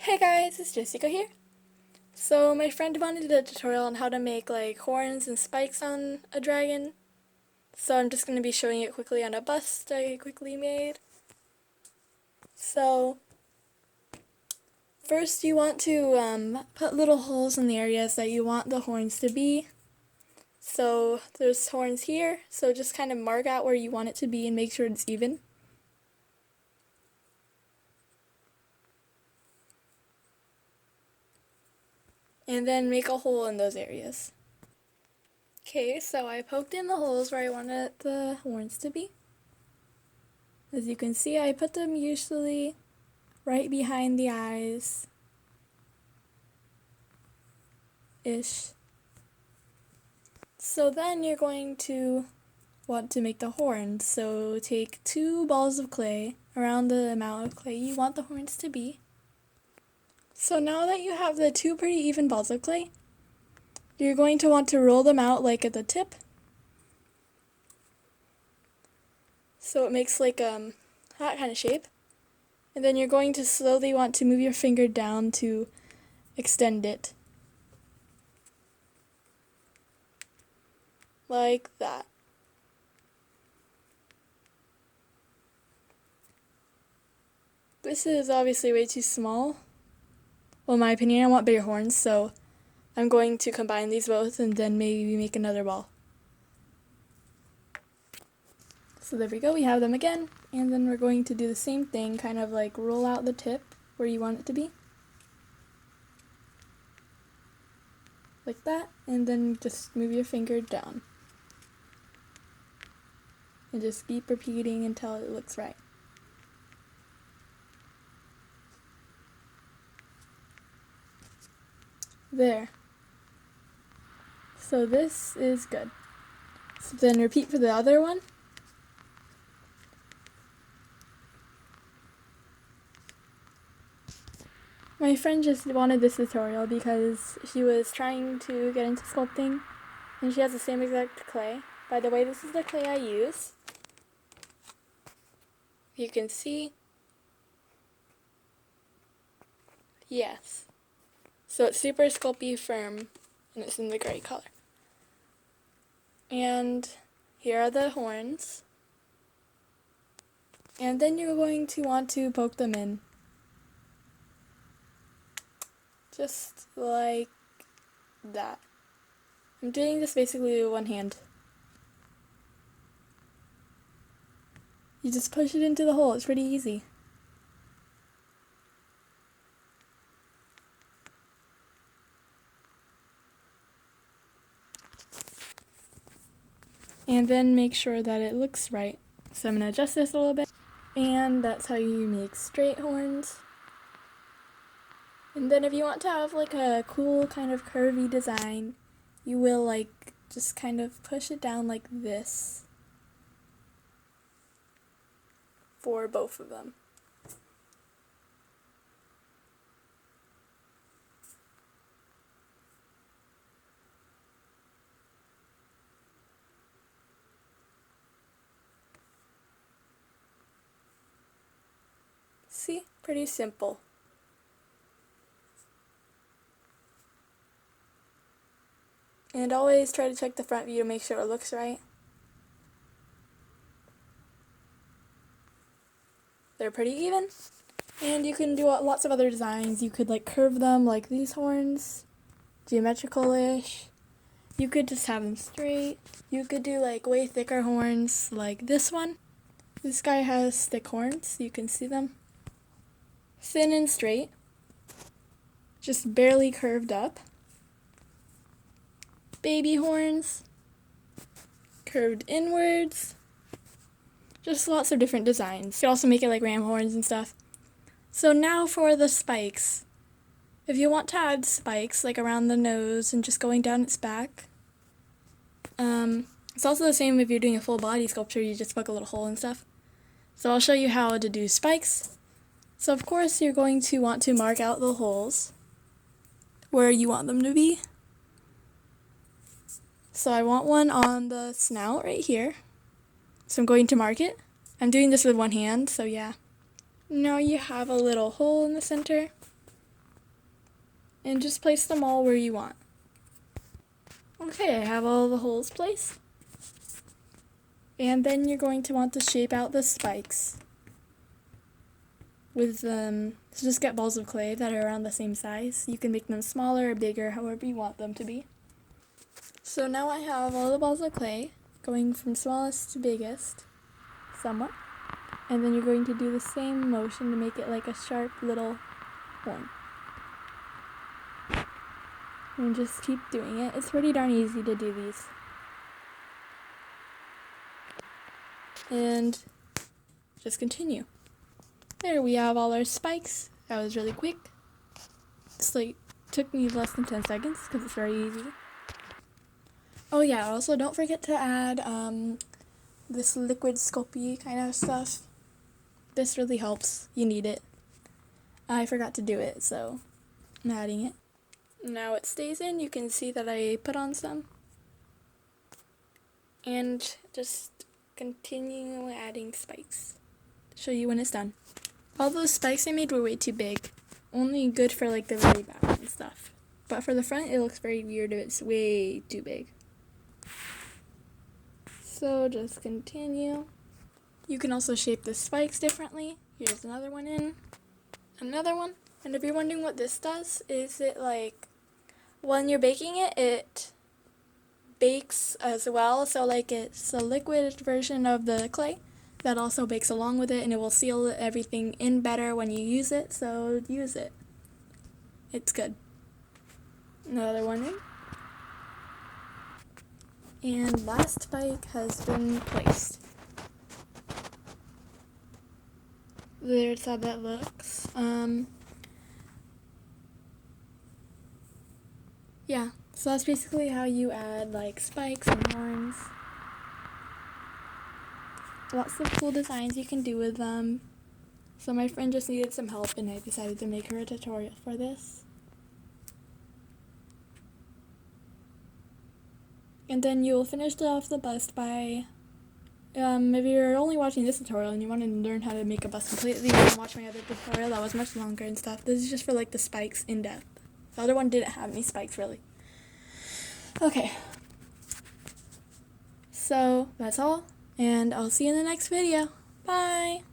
Hey guys, it's Jessica here. So my friend wanted a tutorial on how to make like horns and spikes on a dragon. So I'm just going to be showing it quickly on a bust I quickly made. So first you want to put little holes in the areas that you want the horns to be. So there's horns here, so just kind of mark out where you want it to be and make sure it's even. And then make a hole in those areas. Okay, so I poked in the holes where I wanted the horns to be. As you can see, I put them usually right behind the eyes ish. So then you're going to want to make the horns. So take 2 balls of clay, around the amount of clay you want the horns to be. So now that you have the 2 pretty even balls of clay, you're going to want to roll them out like at the tip. So it makes like that kind of shape. And then you're going to slowly want to move your finger down to extend it. Like that. This is obviously way too small. Well, in my opinion, I want bigger horns, so I'm going to combine these both and then maybe make another ball. So there we go, we have them again, and then we're going to do the same thing, kind of like roll out the tip where you want it to be. Like that, and then just move your finger down. And just keep repeating until it looks right. There. So this is good. So then repeat for the other one. My friend just wanted this tutorial because she was trying to get into sculpting and she has the same exact clay. By the way, this is the clay I use. You can see. Yes. So it's super sculpty firm and it's in the gray color. And here are the horns. And then you're going to want to poke them in. Just like that. I'm doing this basically with one hand. You just push it into the hole, it's pretty easy. And then make sure that it looks right. So I'm going to adjust this a little bit. And that's how you make straight horns. And then if you want to have like a cool kind of curvy design, you will like just kind of push it down like this for both of them. See? Pretty simple. And always try to check the front view to make sure it looks right. They're pretty even. And you can do lots of other designs. You could like curve them like these horns, geometrical-ish. You could just have them straight. You could do like way thicker horns like this one. This guy has thick horns, you can see them. Thin and straight. Just barely curved up. Baby horns. Curved inwards. Just lots of different designs. You could also make it like ram horns and stuff. So now for the spikes. If you want to add spikes like around the nose and just going down its back, it's also the same if you're doing a full body sculpture, you just poke a little hole and stuff. So I'll show you how to do spikes. So of course you're going to want to mark out the holes where you want them to be. So I want one on the snout right here. So I'm going to mark it. I'm doing this with one hand, so yeah. Now you have a little hole in the center. and just place them all where you want. Okay, I have all the holes placed. And then you're going to want to shape out the spikes with so just get balls of clay that are around the same size. You can make them smaller or bigger, however you want them to be. So now I have all the balls of clay going from smallest to biggest, somewhat. And then you're going to do the same motion to make it like a sharp little horn. And just keep doing it. It's pretty darn easy to do these. And just continue. There we have all our spikes. That was really quick. It's took me less than 10 seconds because it's very easy. Oh yeah, also don't forget to add this liquid sculpey kind of stuff. This really helps. You need it. I forgot to do it, so I'm adding it. Now it stays in. You can see that I put on some. And just continue adding spikes. Show you when it's done. All those spikes I made were way too big. Only good for like the very back and stuff. But for the front it looks very weird if it's way too big. So just continue. You can also shape the spikes differently. Here's another one in. Another one. And if you're wondering what this does, is it like when you're baking it, it bakes as well. So like it's a liquid version of the clay that also bakes along with it, and it will seal everything in better when you use it. So use it. It's good. Another one in. And last spike has been placed. There's how that looks. Yeah, so that's basically how you add like spikes and horns. Lots of cool designs you can do with them. So my friend just needed some help and I decided to make her a tutorial for this. And then you'll finish off the bust by, if you're only watching this tutorial and you want to learn how to make a bust completely, you can watch my other tutorial that was much longer and stuff. This is just for like the spikes in depth. The other one didn't have any spikes really. Okay. So that's all, and I'll see you in the next video. Bye!